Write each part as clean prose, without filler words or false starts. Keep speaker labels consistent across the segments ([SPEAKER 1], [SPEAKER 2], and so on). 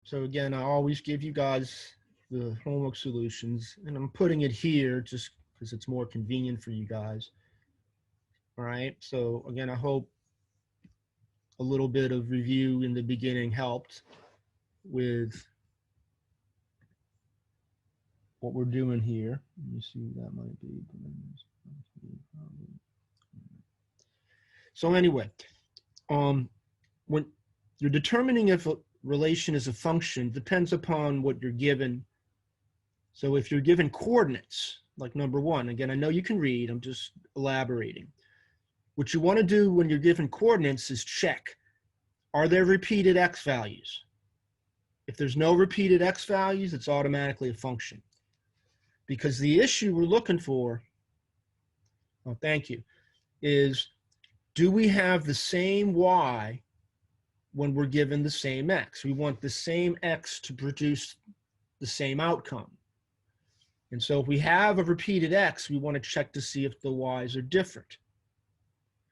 [SPEAKER 1] So again, I always give you guys the homework solutions, and I'm putting it here just because it's more convenient for you guys. All right. So again, I hope a little bit of review in the beginning helped with what we're doing here. Let me see what that might be. So anyway, when you're determining if a relation is a function, depends upon what you're given. So if you're given coordinates, like number one, again, I know you can read, I'm just elaborating. What you want to do when you're given coordinates is check, are there repeated x values? If there's no repeated x values, it's automatically a function. Because the issue we're looking for, oh, thank you, is do we have the same y when we're given the same x? We want the same x to produce the same outcome. And so if we have a repeated x, we want to check to see if the y's are different.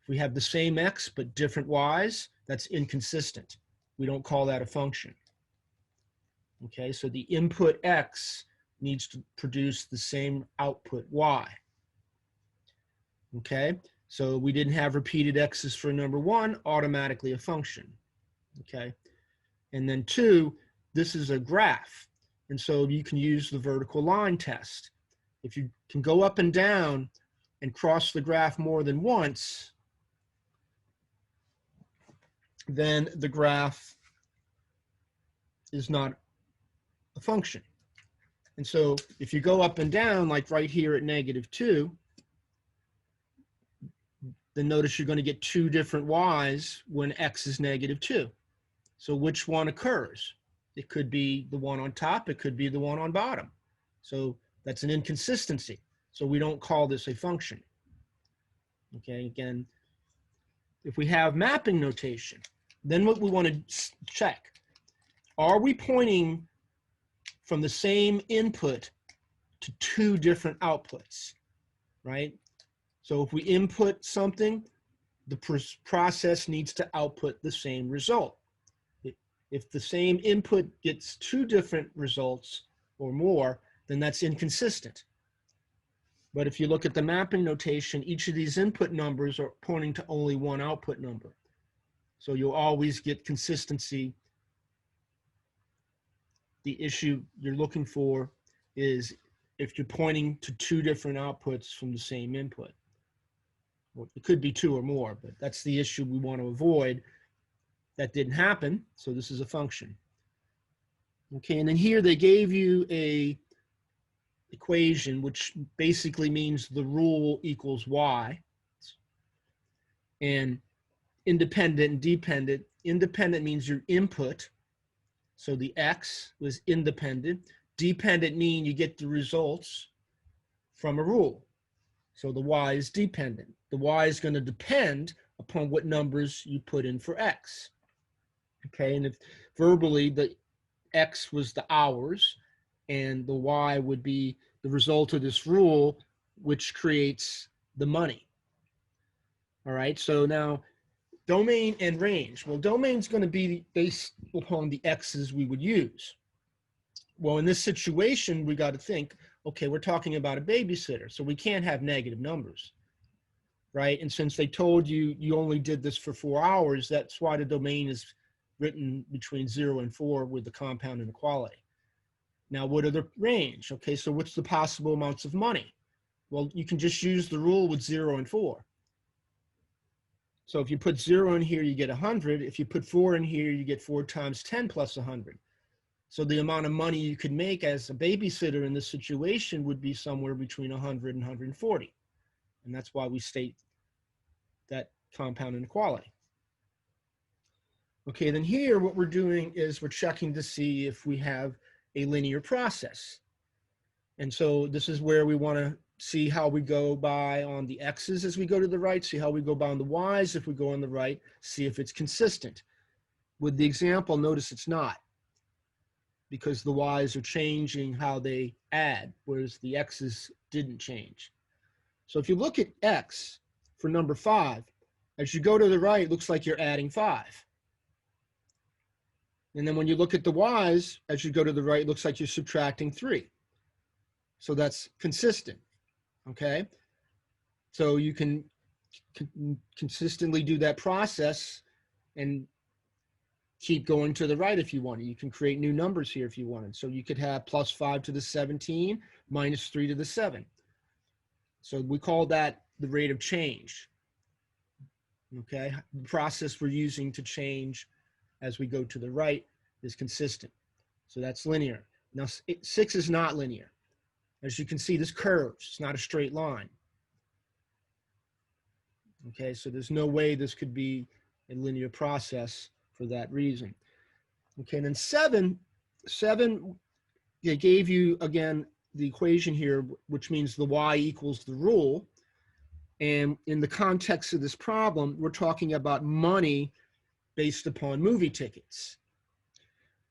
[SPEAKER 1] If we have the same x but different y's, that's inconsistent. We don't call that a function. Okay, so the input x needs to produce the same output y. Okay, so we didn't have repeated x's for number one, automatically a function. Okay, and then two, this is a graph. And so you can use the vertical line test. If you can go up and down and cross the graph more than once, then the graph is not a function. And so if you go up and down, like right here at -2, then notice you're going to get two different y's when x is -2. So which one occurs? It could be the one on top, it could be the one on bottom. So that's an inconsistency. So we don't call this a function. Okay, again, if we have mapping notation, then what we want to check, are we pointing from the same input to two different outputs, right? So if we input something, the process needs to output the same result. If the same input gets two different results or more, then that's inconsistent. But if you look at the mapping notation, each of these input numbers are pointing to only one output number. So you'll always get consistency. The issue you're looking for is if you're pointing to two different outputs from the same input. Well, it could be two or more, but that's the issue we want to avoid. That didn't happen, so this is a function. Okay, and then here they gave you a equation, which basically means the rule equals y. And independent and dependent. Independent means your input, so the x was independent. Dependent means you get the results from a rule. So the y is dependent. The y is going to depend upon what numbers you put in for x. Okay, and if verbally the x was the hours and the y would be the result of this rule, which creates the money. All right, so now domain and range. Well, domain is going to be based upon the x's we would use. Well, in this situation, we got to think, okay, we're talking about a babysitter, so we can't have negative numbers, right? And since they told you you only did this for 4 hours, that's why the domain is written between 0 and 4 with the compound inequality. Now, what are the range? Okay, so what's the possible amounts of money? Well, you can just use the rule with 0 and 4. So if you put 0 in here, you get 100. If you put 4 in here, you get 4 times 10 plus 100. So the amount of money you could make as a babysitter in this situation would be somewhere between 100 and 140. And that's why we state that compound inequality. Okay, then here what we're doing is we're checking to see if we have a linear process. And so this is where we want to see how we go by on the x's as we go to the right, see how we go by on the y's if we go on the right, see if it's consistent. With the example, notice it's not, because the y's are changing how they add, whereas the x's didn't change. So if you look at x for number 5, as you go to the right, it looks like you're adding 5. And then when you look at the y's, as you go to the right, it looks like you're subtracting 3. So that's consistent, okay? So you can consistently do that process and keep going to the right if you want. You can create new numbers here if you wanted. So you could have plus 5 to the 17 minus 3 to the 7. So we call that the rate of change, okay? The process we're using to change as we go to the right is consistent. So that's linear. Now, 6 is not linear. As you can see, this curves. It's not a straight line. Okay, so there's no way this could be a linear process for that reason. Okay, and then 7, they gave you, again, the equation here, which means the y equals the rule. And in the context of this problem, we're talking about money based upon movie tickets.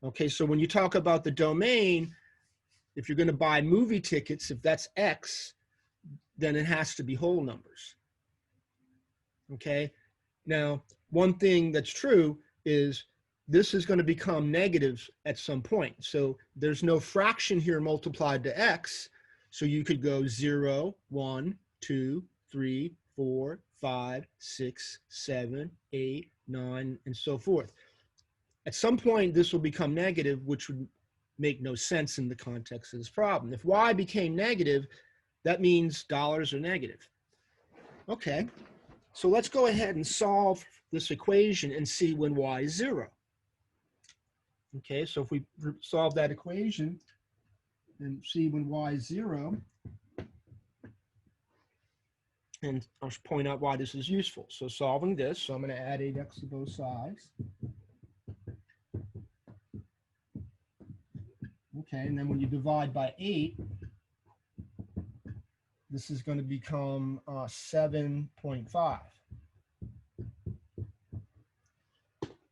[SPEAKER 1] Okay, so when you talk about the domain, if you're going to buy movie tickets, if that's X, then it has to be whole numbers. Okay, now one thing that's true is this is going to become negative at some point. So there's no fraction here multiplied to X. So you could go 0, 1, 2, 3, 4, 5, 6, 7, 8, 9, and so forth. At some point, this will become negative, which would make no sense in the context of this problem. If y became negative, that means dollars are negative. Okay, so let's go ahead and solve this equation and see when y is 0. Okay, so if we solve that equation and see when y is 0, and I'll point out why this is useful. So solving this, so I'm going to add 8x to both sides. Okay, and then when you divide by 8, this is going to become 7.5.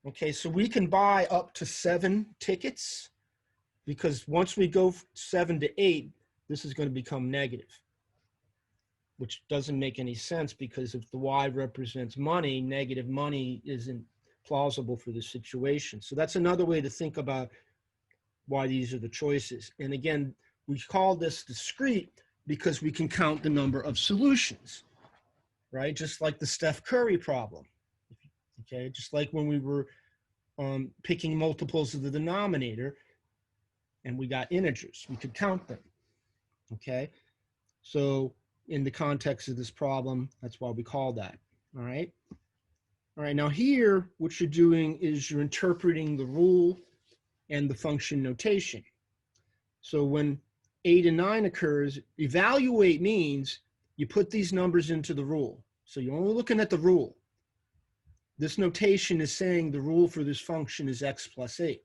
[SPEAKER 1] Okay, so we can buy up to 7 tickets because once we go 7 to 8, this is going to become negative, which doesn't make any sense because if the y represents money, negative money isn't plausible for this situation. So that's another way to think about why these are the choices. And again, we call this discrete because we can count the number of solutions, right? Just like the Steph Curry problem, okay? Just like when we were picking multiples of the denominator and we got integers, we could count them, okay? So in the context of this problem, that's why we call that, all right? All right, now here, what you're doing is you're interpreting the rule and the function notation. So when 8 and 9 occurs, evaluate means you put these numbers into the rule. So you're only looking at the rule. This notation is saying the rule for this function is x plus 8.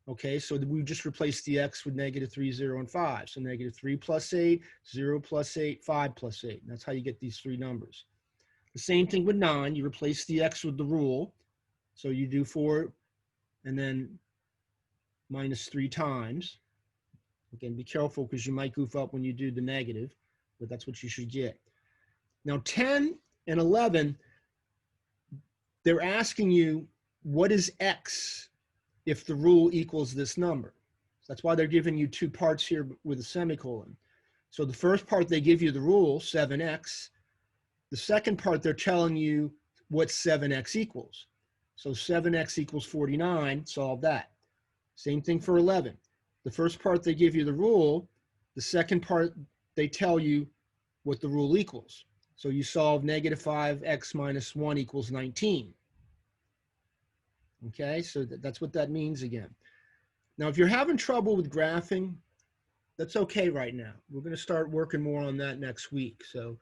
[SPEAKER 1] Okay, so we just replace the x with -3, 0, and 5. So -3 plus 8, 0 plus 8, 5 plus 8. And that's how you get these 3 numbers. The same thing with 9. You replace the x with the rule. So you do 4 and then -3 times. Again, be careful because you might goof up when you do the negative, but that's what you should get. Now 10 and 11, they're asking you, what is x if the rule equals this number? So that's why they're giving you 2 parts here with a semicolon. So the first part, they give you the rule, 7x. The second part, they're telling you what 7x equals. So 7x equals 49, solve that. Same thing for 11. The first part, they give you the rule. The second part, they tell you what the rule equals. So you solve -5x minus 1 equals 19. Okay, so that's what that means again. Now, if you're having trouble with graphing, that's okay right now. We're going to start working more on that next week. So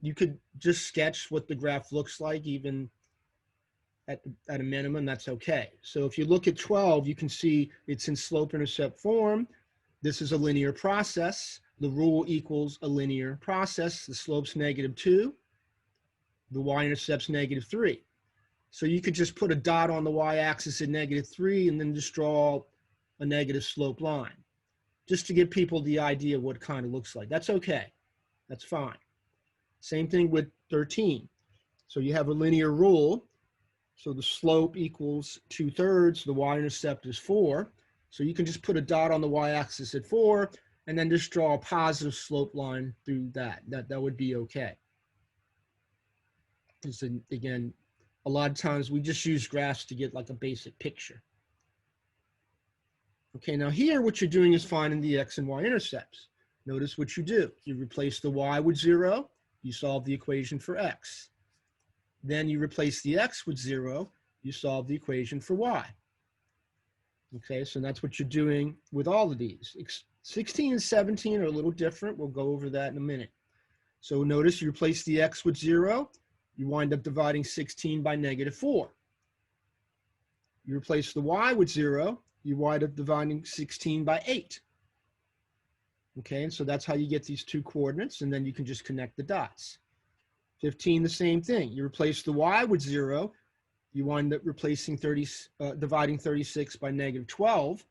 [SPEAKER 1] you could just sketch what the graph looks like, even at a minimum, that's okay. So if you look at 12, you can see it's in slope-intercept form. This is a linear process. The rule equals a linear process. The slope's -2. The y-intercept's -3. So you could just put a dot on the y-axis at -3 and then just draw a negative slope line, just to give people the idea of what it kind of looks like. That's okay. That's fine. Same thing with 13. So you have a linear rule. So the slope equals 2/3. The y-intercept is 4. So you can just put a dot on the y-axis at 4 and then just draw a positive slope line through that. That would be okay. Because again, a lot of times we just use graphs to get like a basic picture. Okay, now here what you're doing is finding the x and y intercepts. Notice what you do. You replace the y with 0, you solve the equation for x. Then you replace the x with 0, you solve the equation for y. Okay, so that's what you're doing with all of these. 16 and 17 are a little different. We'll go over that in a minute. So notice you replace the x with 0, you wind up dividing 16 by -4. You replace the y with 0, you wind up dividing 16 by 8. Okay, and so that's how you get these two coordinates, and then you can just connect the dots. 15, the same thing. You replace the y with 0, you wind up dividing 36 by -12.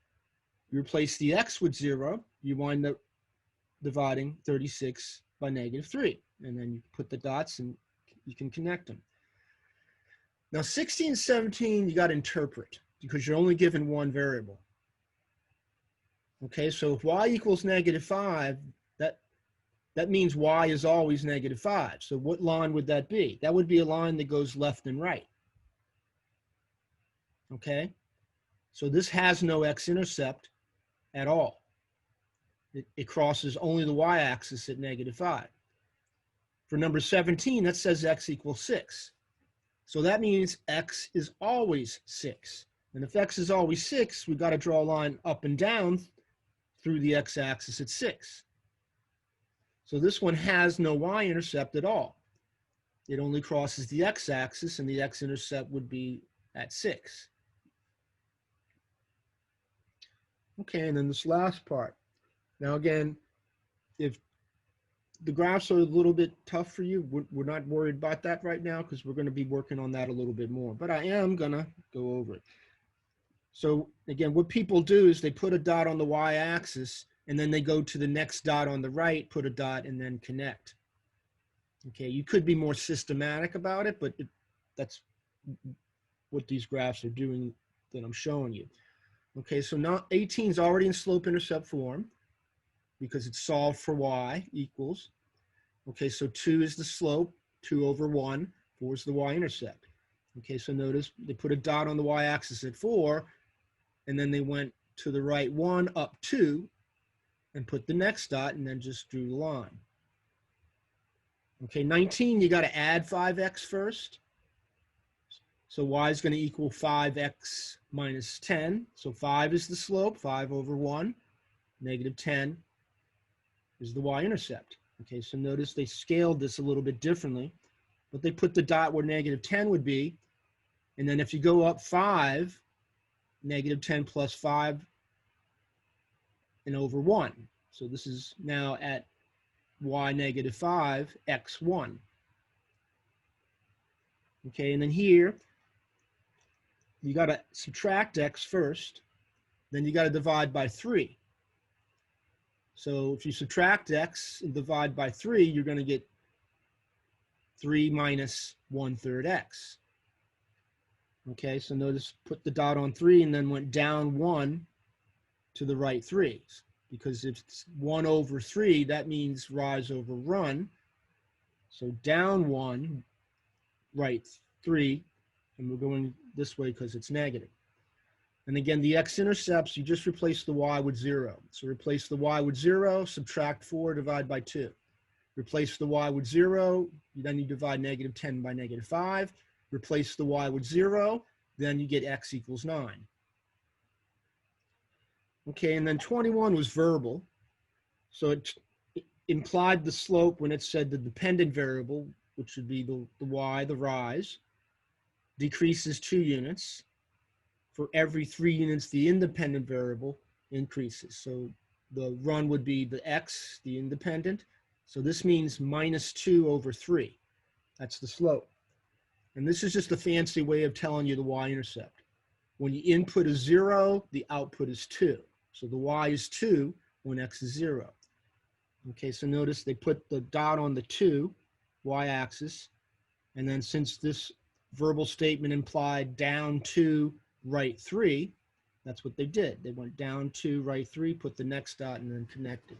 [SPEAKER 1] You replace the x with 0, you wind up dividing 36 by -3. And then you put the dots and you can connect them. Now 16 and 17, you got to interpret because you're only given one variable. Okay, so if y equals -5, that means y is always -5. So what line would that be? That would be a line that goes left and right. Okay, so this has no x-intercept at all. It crosses only the y-axis at -5. For number 17, that says x equals 6. So that means x is always 6. And if x is always 6, we've got to draw a line up and down through the x-axis at 6. So this one has no y-intercept at all. It only crosses the x-axis, and the x-intercept would be at 6. Okay, and then this last part. Now again, if the graphs are a little bit tough for you, we're not worried about that right now because we're going to be working on that a little bit more. But I am going to go over it. So again, what people do is they put a dot on the y-axis, and then they go to the next dot on the right, put a dot, and then connect. Okay, you could be more systematic about it, but that's what these graphs are doing that I'm showing you. Okay, so now 18 is already in slope-intercept form because it's solved for y equals. Okay, so 2 is the slope, 2 over 1, 4 is the y-intercept. Okay, so notice they put a dot on the y-axis at 4, and then they went to the right 1 up 2, and put the next dot, and then just drew the line. Okay, 19, you got to add 5x first. So y is going to equal 5x minus 10. So 5 is the slope, 5 over 1. -10 is the y-intercept. Okay, so notice they scaled this a little bit differently, but they put the dot where -10 would be. And then if you go up 5, -10 plus 5 and over 1. So this is now at y -5, x 1. Okay, and then here, you got to subtract x first, then you got to divide by 3. So if you subtract x and divide by 3, you're going to get 3 minus 1/3 x. Okay, so notice put the dot on 3 and then went down 1 to the right 3. Because if it's 1 over 3, that means rise over run. So down 1, right 3, and we're going this way because it's negative. And again, the x-intercepts, you just replace the y with 0. So replace the y with 0, subtract 4, divide by 2. Replace the y with 0, then you divide -10 by -5. Replace the y with 0, then you get x equals 9. Okay, and then 21 was verbal. So it implied the slope when it said the dependent variable, which would be the y, the rise, decreases 2 units. For every 3 units, the independent variable increases. So the run would be the x, the independent. So this means -2 over 3. That's the slope. And this is just a fancy way of telling you the y-intercept. When you input is 0, the output is 2. So the y is 2 when x is 0. Okay, so notice they put the dot on the 2 y-axis, and then since this verbal statement implied down 2, write 3. That's what they did. They went down 2, write 3, put the next dot, and then connected.